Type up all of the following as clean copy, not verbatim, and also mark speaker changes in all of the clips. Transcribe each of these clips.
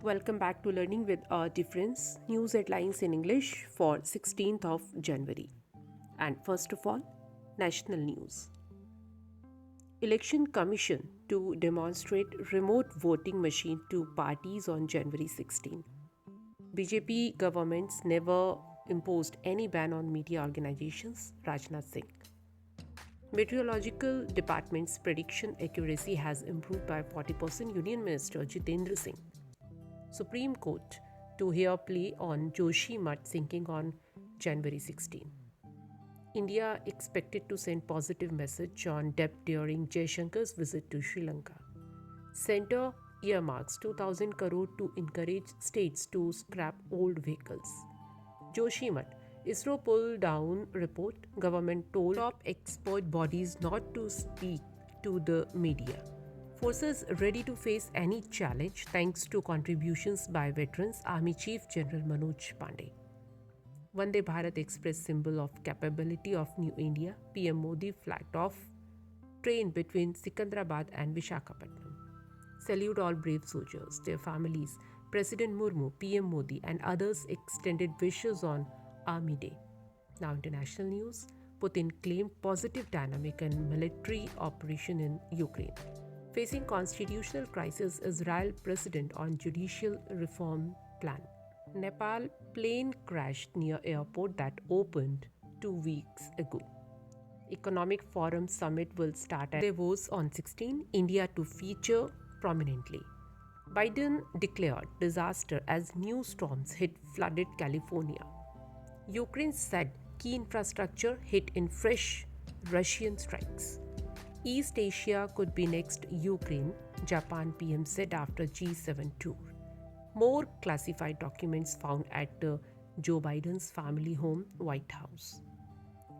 Speaker 1: Welcome back to Learning with a Difference, news headlines in English for 16th of January. And first of all, national news. Election Commission to demonstrate remote voting machine to parties on January 16. BJP governments never imposed any ban on media organizations, Rajnath Singh. Meteorological Department's prediction accuracy has improved by 40%, Union Minister Jitendra Singh. Supreme Court to hear plea on Joshi Math sinking on January 16. India expected to send positive message on debt during Jaishankar's visit to Sri Lanka. Centre earmarks 2,000 crore to encourage states to scrap old vehicles. Joshi Math, ISRO pulled down report, government told top expert bodies not to speak to the media. Forces ready to face any challenge thanks to contributions by veterans, Army Chief General Manoj Pandey. Vande Bharat Express, symbol of capability of New India, PM Modi flagged off train between Sikandrabad and Vishakhapatnam. Salute all brave soldiers, their families. President Murmu, PM Modi and others extended wishes on Army Day. Now international news. Putin claimed positive dynamic and military operation in Ukraine. Facing constitutional crisis, Israel president on judicial reform plan. Nepal plane crashed near airport that opened 2 weeks ago. Economic Forum Summit will start at Davos on 16, India to feature prominently. Biden declared disaster as new storms hit flooded California. Ukraine said key infrastructure hit in fresh Russian strikes. East Asia could be next Ukraine, Japan PM said after G7 tour. More classified documents found at Joe Biden's family home, White House.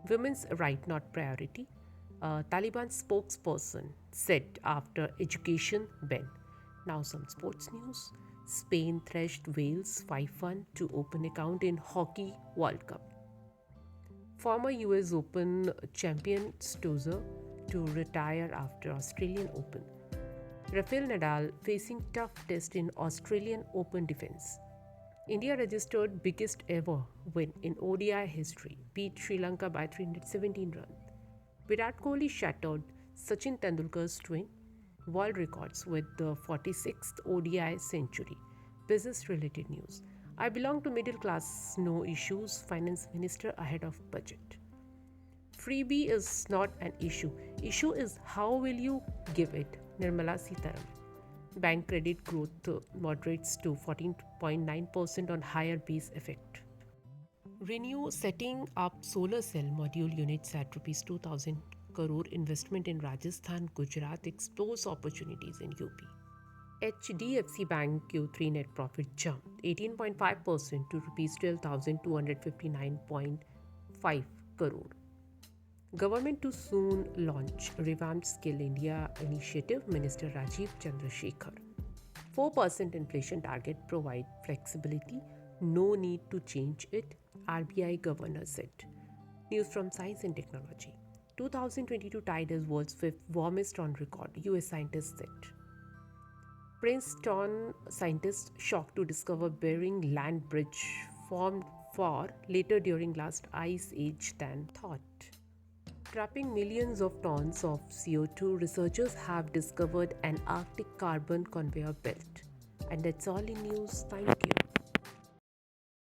Speaker 1: Women's right not priority, Taliban spokesperson said after education ban. Now some sports news. Spain thrashed Wales 5-1 to open account in Hockey World Cup. Former US Open champion Stosur to retire after Australian Open. Rafael Nadal facing tough test in Australian Open defense. India registered biggest ever win in ODI history, beat Sri Lanka by 317 runs. Virat Kohli shattered Sachin Tendulkar's twin world records with the 46th ODI century. Business related news. I belong to middle class, no issues, Finance Minister ahead of budget. Freebie is not an issue. Issue is how will you give it, Nirmala Sitharaman. Bank credit growth moderates to 14.9% on higher base effect. Renew setting up solar cell module units at Rs 2,000 crore investment in Rajasthan, Gujarat explores opportunities in UP. HDFC Bank Q3 net profit jumped 18.5% to Rs 12,259.5 crore. Government to soon launch revamped Skill India initiative, Minister Rajiv Chandrasekhar. 4% inflation target provide flexibility, no need to change it, RBI Governor said. News from Science and Technology. 2022 tied as world's fifth warmest on record, US scientists said. Princeton scientists shocked to discover Bering Land Bridge formed far later during last ice age than thought. Trapping millions of tons of CO2, researchers have discovered an Arctic carbon conveyor belt. And that's all in news. Thank you.